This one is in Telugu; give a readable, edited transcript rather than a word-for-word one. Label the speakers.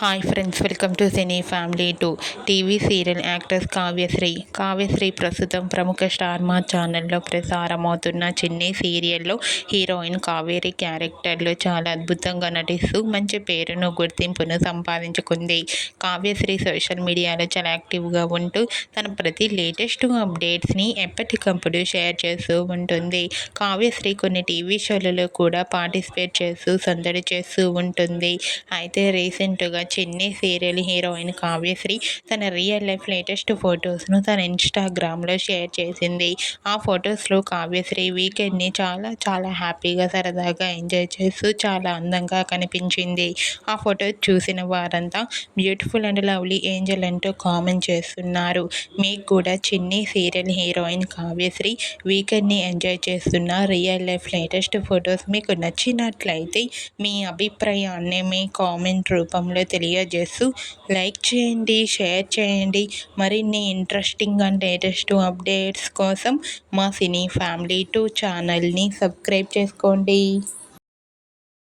Speaker 1: Hi friends, welcome to cine family two. TV serial actors Kavyasri ప్రస్తుతం ప్రముఖ స్టార్ మా ఛానల్లో ప్రసారమవుతున్న చిన్ని సీరియల్లో హీరోయిన్ కావేరి క్యారెక్టర్లో చాలా అద్భుతంగా నటిస్తూ మంచి పేరును గుర్తింపును సంపాదించుకుంది. కావ్యశ్రీ సోషల్ మీడియాలో చాలా యాక్టివ్గా ఉంటూ తన ప్రతి లేటెస్ట్ అప్డేట్స్ని ఎప్పటికప్పుడు షేర్ చేస్తూ ఉంటుంది. కావ్యశ్రీ కొన్ని టీవీ షోలలో కూడా పార్టిసిపేట్ చేస్తూ సందడి చేస్తూ ఉంటుంది. అయితే రీసెంట్గా చిన్ని సీరియల్ హీరోయిన్ కావ్యశ్రీ తన రియల్ లైఫ్ లేటెస్ట్ ఫొటోస్ను తన ఇన్స్టాగ్రామ్లో షేర్ చేసింది. ఆ ఫొటోస్లో కావ్యశ్రీ వీకెండ్ని చాలా చాలా హ్యాపీగా సరదాగా ఎంజాయ్ చేస్తూ చాలా అందంగా కనిపించింది. ఆ ఫోటో చూసిన వారంతా బ్యూటిఫుల్ అండ్ లవ్లీ ఏంజల్ అంటూ కామెంట్ చేస్తున్నారు. మీకు కూడా చిన్ని సీరియల్ హీరోయిన్ కావ్యశ్రీ వీకెండ్ని ఎంజాయ్ చేస్తున్న రియల్ లైఫ్ లేటెస్ట్ ఫొటోస్ మీకు నచ్చినట్లయితే మీ అభిప్రాయాన్ని మీ కామెంట్ రూపంలో తెలియజేస్తూ లైక్ చేయండి, షేర్ చేయండి. మరిన్ని ఇంట్రెస్టింగ్ అండ్ లేటెస్ట్ అప్డేట్స్ కోసం మా సినీ ఫ్యామిలీ 2 ఛానల్ని సబ్స్క్రైబ్ చేసుకోండి.